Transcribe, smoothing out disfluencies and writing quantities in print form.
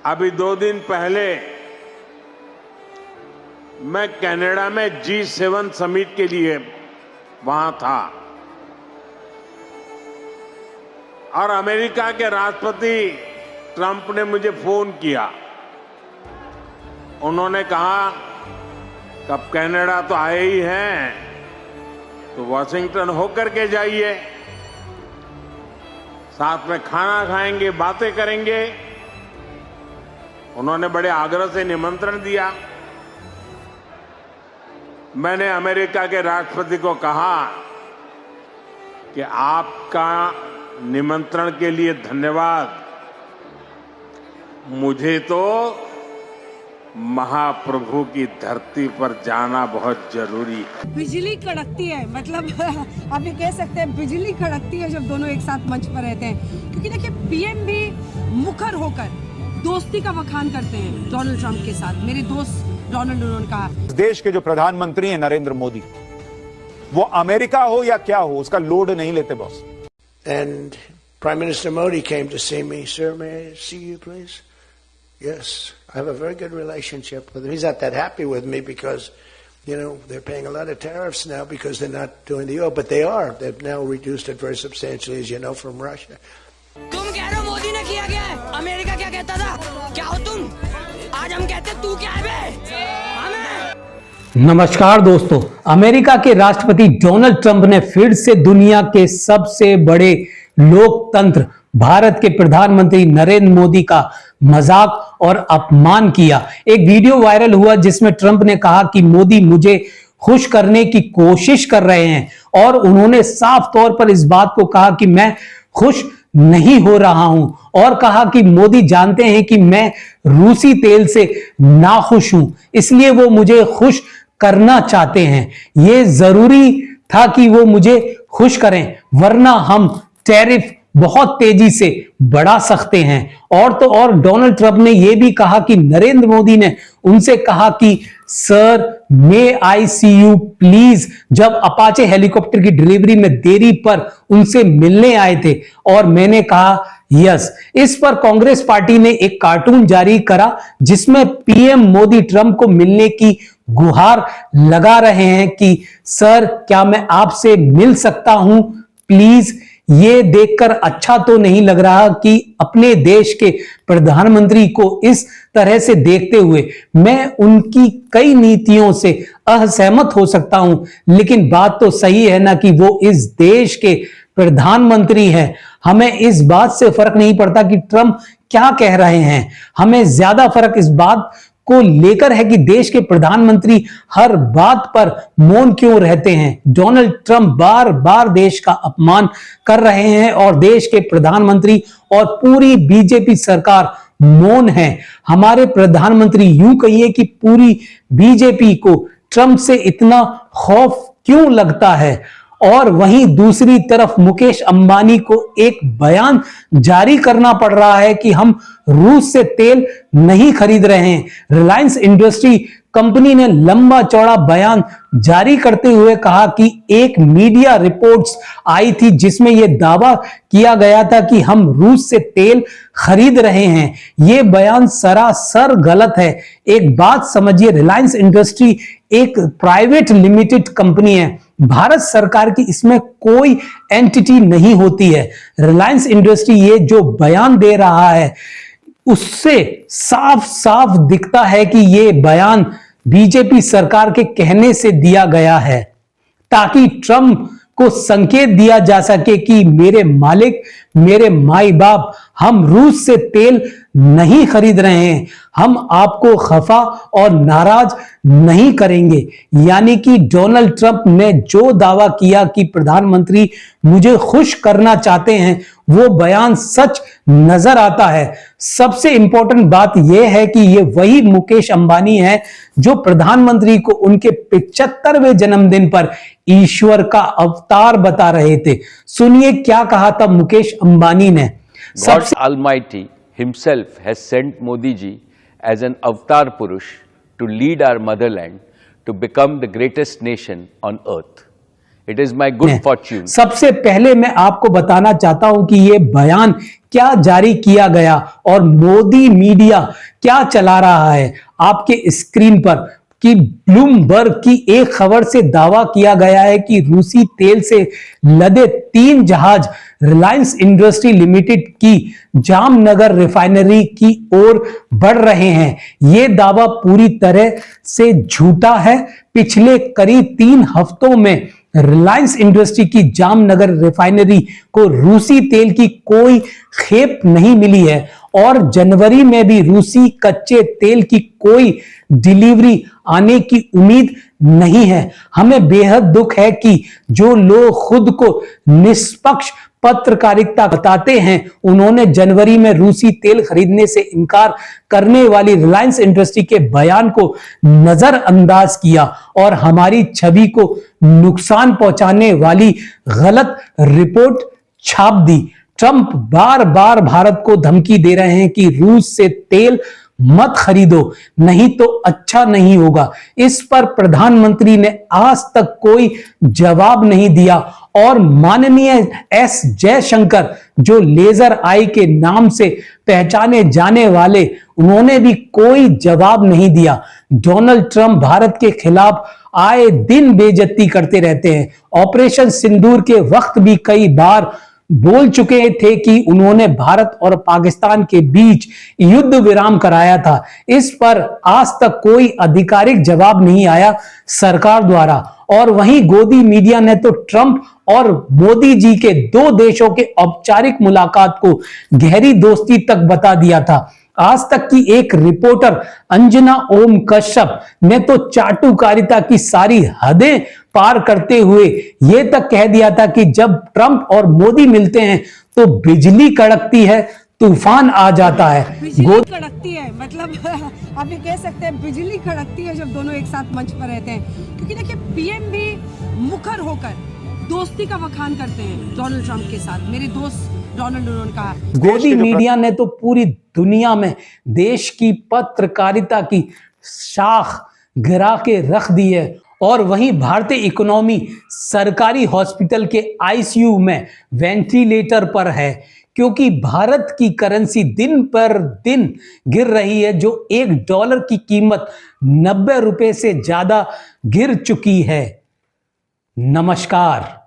अभी 2 दिन पहले मैं कनाडा में G7 समिट के लिए वहां था और अमेरिका के राष्ट्रपति ट्रंप ने मुझे फोन किया। उन्होंने कहा कि अब कनाडा तो आए ही हैं तो वॉशिंगटन होकर के जाइए, साथ में खाना खाएंगे, बातें करेंगे। उन्होंने बड़े आग्रह से निमंत्रण दिया। मैंने अमेरिका के राष्ट्रपति को कहा कि आपका निमंत्रण के लिए धन्यवाद, मुझे तो महाप्रभु की धरती पर जाना बहुत जरूरी है। बिजली कड़कती है, मतलब आप ये कह सकते हैं बिजली कड़कती है जब दोनों एक साथ मंच पर रहते हैं, क्योंकि देखिए पीएम भी मुखर होकर दोस्ती का बखान करते हैं डोनाल्ड ट्रंप के साथ। मेरे दोस्त डोनाल्ड, उन्होंने कहा देश के जो प्रधानमंत्री हैं नरेंद्र मोदी, वो अमेरिका हो या क्या हो उसका लोड नहीं लेते boss. And Prime Minister Modi came to see me. Sir, may I see you, please? Yes, I have a very good relationship with him. He's not that happy with me because, you know, they're paying a lot of tariffs now because they're not doing the oil, but they are. They've now reduced it very substantially, as you know, from Russia. तुम कह रहे हो मोदी ने किया क्या है? America क्या कहता था? क्या हो तुम? आज हम कहते तू क्या है बे? नमस्कार दोस्तों, अमेरिका के राष्ट्रपति डोनाल्ड ट्रंप ने फिर से दुनिया के सबसे बड़े लोकतंत्र भारत के प्रधानमंत्री नरेंद्र मोदी का मजाक और अपमान किया। एक वीडियो वायरल हुआ जिसमें ट्रंप ने कहा कि मोदी मुझे खुश करने की कोशिश कर रहे हैं और उन्होंने साफ तौर पर इस बात को कहा कि मैं खुश नहीं हो रहा हूं और कहा कि मोदी जानते हैं कि मैं रूसी तेल से नाखुश हूं, इसलिए वो मुझे खुश करना चाहते हैं। ये जरूरी था कि वो मुझे खुश करें, वरना हम टैरिफ बहुत तेजी से बढ़ा सकते हैं। और तो और डोनाल्ड ट्रंप ने यह भी कहा कि नरेंद्र मोदी ने उनसे कहा कि sir may I see you please, जब अपाचे हेलीकॉप्टर की डिलीवरी में देरी पर उनसे मिलने आए थे और मैंने कहा यस। इस पर कांग्रेस पार्टी ने एक कार्टून जारी करा जिसमें पीएम मोदी ट्रंप को मिलने की गुहार लगा रहे हैं कि सर क्या मैं आपसे मिल सकता हूं प्लीज। ये देखकर अच्छा तो नहीं लग रहा कि अपने देश के प्रधानमंत्री को इस तरह से देखते हुए मैं उनकी कई नीतियों से असहमत हो सकता हूं, लेकिन बात तो सही है ना कि वो इस देश के प्रधानमंत्री हैं। हमें इस बात से फर्क नहीं पड़ता कि ट्रंप क्या कह रहे हैं, हमें ज्यादा फर्क इस बात को लेकर है कि देश के प्रधानमंत्री हर बात पर मौन क्यों रहते हैं। डोनाल्ड ट्रंप बार बार देश का अपमान कर रहे हैं और देश के प्रधानमंत्री और पूरी बीजेपी सरकार मौन है। हमारे प्रधानमंत्री, यूं कहिए कि पूरी बीजेपी को ट्रंप से इतना खौफ क्यों लगता है। और वहीं दूसरी तरफ मुकेश अंबानी को एक बयान जारी करना पड़ रहा है कि हम रूस से तेल नहीं खरीद रहे हैं। रिलायंस इंडस्ट्री कंपनी ने लंबा चौड़ा बयान जारी करते हुए कहा कि एक मीडिया रिपोर्ट्स आई थी जिसमें यह दावा किया गया था कि हम रूस से तेल खरीद रहे हैं। यह बयान सरासर गलत है। एक बात समझिए, रिलायंस इंडस्ट्री एक प्राइवेट लिमिटेड कंपनी है, भारत सरकार की इसमें कोई एंटिटी नहीं होती है। रिलायंस इंडस्ट्री ये जो बयान दे रहा है उससे साफ साफ दिखता है कि ये बयान बीजेपी सरकार के कहने से दिया गया है ताकि ट्रंप को संकेत दिया जा सके कि मेरे मालिक, मेरे माई बाप, हम रूस से तेल नहीं खरीद रहे हैं, हम आपको खफा और नाराज नहीं करेंगे। यानी कि डोनाल्ड ट्रंप ने जो दावा किया कि प्रधानमंत्री मुझे खुश करना चाहते हैं वो बयान सच नजर आता है। सबसे इंपॉर्टेंट बात यह है कि ये वही मुकेश अंबानी है जो प्रधानमंत्री को उनके 75वें जन्मदिन पर ईश्वर का अवतार बता रहे थे। सुनिए क्या कहा था मुकेश अंबानी ने। God Almighty himself has sent Modi ji as an avatar Purush to lead our motherland to become the greatest nation on earth. It is my good fortune. सबसे पहले मैं आपको बताना चाहता हूं कि यह बयान क्या जारी किया गया और मोदी मीडिया क्या चला रहा है। आपके स्क्रीन पर कि ब्लूमबर्ग की एक खबर से दावा किया गया है कि रूसी तेल से लदे 3 जहाज रिलायंस इंडस्ट्री लिमिटेड की जामनगर रिफाइनरी की ओर बढ़ रहे हैं। यह दावा पूरी तरह से झूठा है। पिछले करीब 3 हफ्तों में रिलायंस इंडस्ट्री की जामनगर रिफाइनरी को रूसी तेल की कोई खेप नहीं मिली है और जनवरी में भी रूसी कच्चे तेल की कोई डिलीवरी आने की उम्मीद नहीं है। हमें बेहद दुख है कि जो लोग खुद को निष्पक्ष पत्रकारिता बताते हैं, उन्होंने जनवरी में रूसी तेल खरीदने से इनकार करने वाली रिलायंस इंडस्ट्री के बयान को नजरअंदाज किया और हमारी छवि को नुकसान पहुंचाने वाली गलत रिपोर्ट छाप दी। ट्रंप बार बार भारत को धमकी दे रहे हैं कि रूस से तेल मत खरीदो, नहीं तो अच्छा नहीं होगा। इस पर प्रधानमंत्री ने आज तक कोई जवाब नहीं दिया और माननीय एस जयशंकर, जो लेजर आई के नाम से पहचाने जाने वाले, उन्होंने भी कोई जवाब नहीं दिया। डोनाल्ड ट्रंप भारत के खिलाफ आए दिन बेइज्जती करते रहते हैं। ऑपरेशन सिंदूर के वक्त भी कई बार बोल चुके थे कि उन्होंने भारत और पाकिस्तान के बीच युद्ध विराम कराया था। इस पर आज तक कोई आधिकारिक जवाब नहीं आया सरकार द्वारा। और वहीं गोदी मीडिया ने तो ट्रंप और मोदी जी के 2 देशों के औपचारिक मुलाकात को गहरी दोस्ती तक बता दिया था। आज तक की एक रिपोर्टर अंजना ओम कश्यप ने तो चाटुकारिता की सारी हदें पार करते हुए यह तक कह दिया था कि जब ट्रंप और मोदी मिलते हैं तो बिजली कड़कती है, तूफान आ जाता है। बिजली कड़कती है, मतलब आप ये कह सकते हैं बिजली कड़कती है जब दोनों एक साथ मंच पर रहते हैं। क्योंकि देखिए पीएम भी मुखर होकर दोस्ती का बखान करते हैं डोनाल्ड ट्रंप के साथ। मेरे दोस्त डोनाल्ड, उन्होंने कहा। गोदी मीडिया ने तो पूरी दुनिया में देश की पत्रकारिता की शाख गिरा के रख दी है। और वहीं भारतीय इकोनॉमी सरकारी हॉस्पिटल के आईसीयू में वेंटिलेटर पर है, क्योंकि भारत की करेंसी दिन पर दिन गिर रही है, जो $1 की कीमत 90 रुपए से ज्यादा गिर चुकी है। नमस्कार।